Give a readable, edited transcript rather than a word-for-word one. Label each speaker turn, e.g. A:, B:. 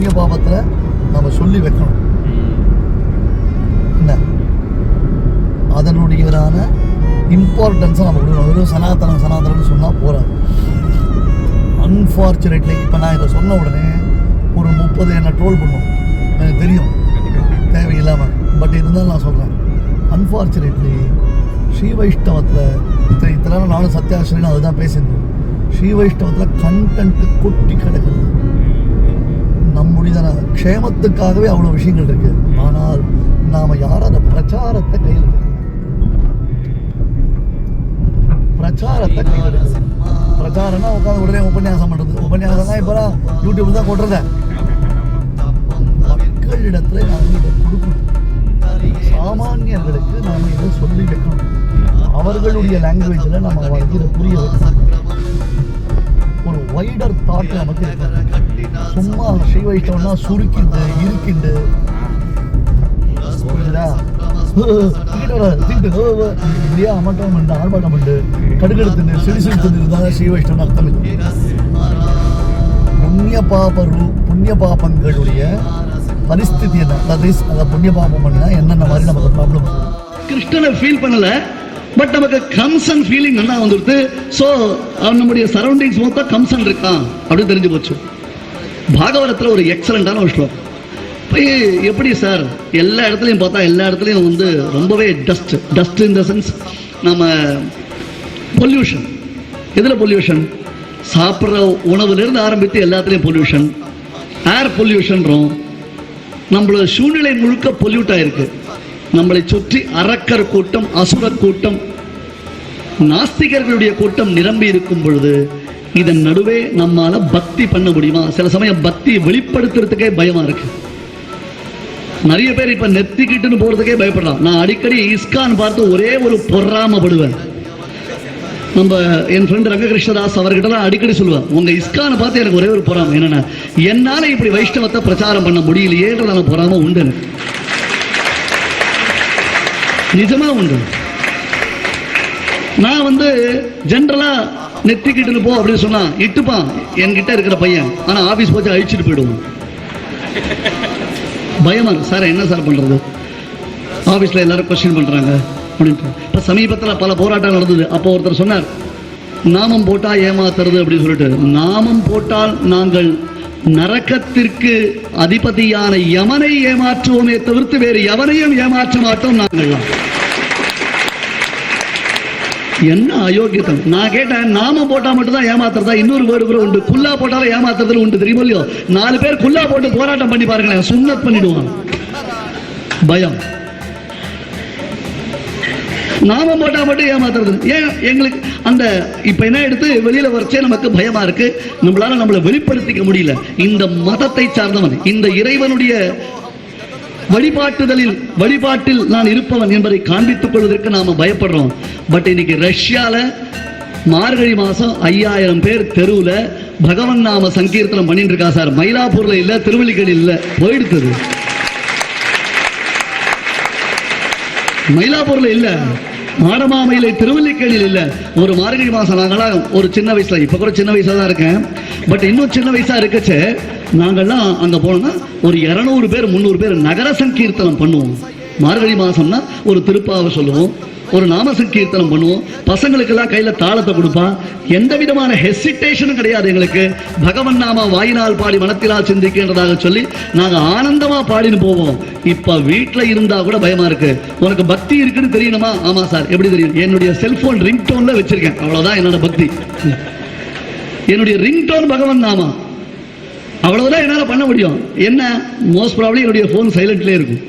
A: புண்ணிய பாபத்தில் நம்ம சொல்லி வைக்கணும். என்ன அதனுடையதான இம்பார்ட்டன்ஸை நம்ம கொடுக்கணும். வெறும் சனாதனம்னு சொன்னால் போகாது. அன்ஃபார்ச்சுனேட்லி இப்போ நான் இதை சொன்ன உடனே ஒரு 30 என்னை ட்ரோல் பண்ணும், எனக்கு தெரியும், தேவையில்லாமல். பட் இருந்தாலும் நான் சொல்கிறேன், அன்ஃபார்ச்சுனேட்லி ஸ்ரீ வைஷ்ணவத்தில் இத்தனை நானும் சத்யாஸ்ரீன்னு அதுதான் பேசியிருந்தோம். ஸ்ரீ வைஷ்ணவத்தில் கண்டென்ட் கொட்டி கிடக்குது. நம்முடைய க்ஷேமத்துக்காகவே அவ்வளோ விஷயங்கள் இருக்குது. ஆனால் நாம் யாரும் அந்த பிரச்சாரத்தை கையில் எடுக்கல. பிரச்சாரத்தை கையில் எடுக்கல. பிரச்சாரம்னா உட்காந்து உடனே உபன்யாசம் பண்ணுறது. உபன்யாசம் தான் இப்போலாம் யூடியூப்ல தான் கொட்டுறத. மக்களிடத்துல நாம் இதை கொடுக்கணும். சாமானியர்களுக்கு நாம் இதை சொல்லி வைக்கணும். அவர்களுடைய லாங்குவேஜில் நம்ம அவங்களுக்கு இதை புரிய வைக்கணும். ஒரு வைடர் தாட் நமக்கு இருக்கு. சும்மா ஸ்ரீ வைஷ்ணவனா சுருக்கிண்டு இருக்கிண்டு இப்படியா அமட்டம் பண்ணு ஆர்ப்பாட்டம் பண்ணு கடுகெடுத்துண்டு சிடிசிடி இருந்தால் ஸ்ரீ வைஷ்ணவன் அர்த்தம் இல்லை. புண்ணிய பாபங்களுடைய பரிஸ்திதி என்ன, அதை புண்ணிய பாபம் பண்ணா என்னென்ன மாதிரி நமக்கு ப்ராப்ளம். கிருஷ்ணனை ஃபீல் பண்ணல, பட் நமக்கு கம்சன் ஃபீலிங் நல்லா வந்துடுது. ஸோ நம்முடைய சரௌண்டிங்ஸ் மொத்தம் கம்சன் இருக்கான் அப்படின்னு தெரிஞ்சு போச்சு. பாகவதத்தில் ஒரு எக்ஸலண்டான ஒரு ஸ்லோகம். எப்படி சார் எல்லா இடத்துலையும் பார்த்தா எல்லா இடத்துலையும் வந்து ரொம்பவே டஸ்ட் இன் த சென்ஸ் நம்ம பொல்யூஷன். எதில் பொல்யூஷன்? சாப்பிட்ற உணவுலேருந்து ஆரம்பித்து எல்லாத்துலேயும் பொல்யூஷன். ஏர் பொல்யூஷன்றோம். நம்மளோட சூழ்நிலை முழுக்க பொல்யூட் ஆயிருக்கு. நம்மளை சுற்றி அரக்கர் கூட்டம், அசுரர் கூட்டம், நாஸ்திகர்களுடைய கூட்டம் நிரம்பி இருக்கும் பொழுது இதன் நடுவே நம்மால பக்தி பண்ண முடியுமா? சில சமயம் பக்தி வெளிப்படுத்துறதுக்கே பயமா இருக்கு. நிறைய பேர் இப்ப நெத்திக்கிட்டுன்னு போறதுக்கே பயப்படலாம். நான் அடிக்கடி இஸ்கான் பார்த்து ஒரே ஒரு பொறாமப்படுவேன். நம்ம என் ஃப்ரெண்ட் ரங்ககிருஷ்ணதாஸ் அவர்கிட்ட தான் அடிக்கடி சொல்லுவேன், உங்க இஸ்கானை பார்த்து எனக்கு ஒரே ஒரு பொறாம என்னன்னா, என்னால இப்படி வைஷ்ணவத்தை பிரச்சாரம் பண்ண முடியலையேன்றதான பொறாம உண்டு. நிஜமா உண்டு. நான் வந்து ஜென்ரலா நெத்திக்கிட்டு போ அப்படின்னு சொன்னா இட்டுப்பான் என்கிட்ட இருக்கிற பையன். ஆனா ஆபீஸ் போச்சு அழிச்சிட்டு போயிடுவோம். பயமா இருக்கு சார், என்ன சார் பண்றது, ஆபீஸ்ல எல்லாரும் கொஸ்டின் பண்றாங்க அப்படின்ட்டு. இப்ப சமீபத்தில் பல போராட்டம் நடந்தது. அப்போ ஒருத்தர் சொன்னார், நாமம் போட்டா ஏமாத்துறது அப்படின்னு சொல்லிட்டு. நாமம் போட்டால் நாங்கள் நரகத்திற்கு அதிபதியான யமனை ஏமாற்றுவோமே தவிர்த்து வேறு எவனையும் ஏமாற்ற மாட்டோம் நாங்கள். என்ன அயோக்கியத்தம். நான் கேட்டேன், நாம போட்டா மட்டும் தான் ஏமாத்துறதா? இன்னொரு வேர்டு கூட உண்டு, குல்லா போட்டாலும் ஏமாத்துறது உண்டு, தெரியுமோ இல்லையோ? 4 பேர் குல்லா போட்டு போராட்டம் பண்ணி பாருங்களேன், சுன்னத் பண்ணிடுவான். பயம். நாம போட்டா மட்டும் ஏமாத்துறது ஏன்? எங்களுக்கு அந்த இப்ப என்ன எடுத்து வெளியில வரைச்சே நமக்கு பயமா இருக்கு. நம்மளை வெளிப்படுத்திக்க முடியல. இந்த மதத்தை சார்ந்தவன், இந்த இறைவனுடைய வழிபாட்டில் நான் இருப்பவன் என்பதை காண்பித்துக் கொள்வதற்கு நாம பயப்படுறோம். பட் இன்னைக்கு ரஷ்யால மார்கழி மாசம் 5000 பேர் தெருவுல பகவன் நாம சங்கீர்த்தனம் பண்ணிட்டு இருக்கா சார். மயிலாப்பூர்ல இல்ல, திருவள்ளிக்கேணி இல்ல, போயிடுது. மயிலாப்பூர்ல இல்ல, மாடமாமையில, திருவள்ளிக்கேணியில் இல்ல. ஒரு மார்கழி மாசம் நாங்களாம் ஒரு சின்ன வயசுல, இப்ப கூட சின்ன வயசா தான் இருக்கேன், பட் இன்னும் சின்ன வயசா இருக்கச்சு நாங்கள்லாம் அங்க போனோம்னா ஒரு 200 பேர் 300 பேர் நகர சங்கீர்த்தனம் பண்ணுவோம். மார்கழி மாசம்னா ஒரு திருப்பாவை சொல்லுவோம், ஒரு நாம சங்கீர்த்தனம் பண்ணுவோம். பசங்களுக்கெல்லாம் கையில தாளத்தை கொடுப்பான். எந்த விதமான ஹெசிடேஷனும் கிடையாது எங்களுக்கு. பகவன் நாம வாயினால் பாடி மனத்தினால் சிந்திக்கின்றதாக சொல்லி நாங்க ஆனந்தமா பாடின்னு போவோம். இப்ப வீட்டுல இருந்தா கூட பயமா இருக்கு. உனக்கு பக்தி இருக்குன்னு தெரியணுமா? ஆமா சார். எப்படி தெரியும்? என்னுடைய செல்போன் ரிங்டோன்ல வச்சிருக்கேன், அவ்வளவுதான் என்னோட பக்தி. என்னுடைய ரிங்டோன் பகவன் நாமா, அவ்வளவுதான் என்னால பண்ண முடியும். என்ன? மோஸ்ட் ப்ராபப்லி என்னுடைய போன் சைலண்ட்லயே இருக்கும்.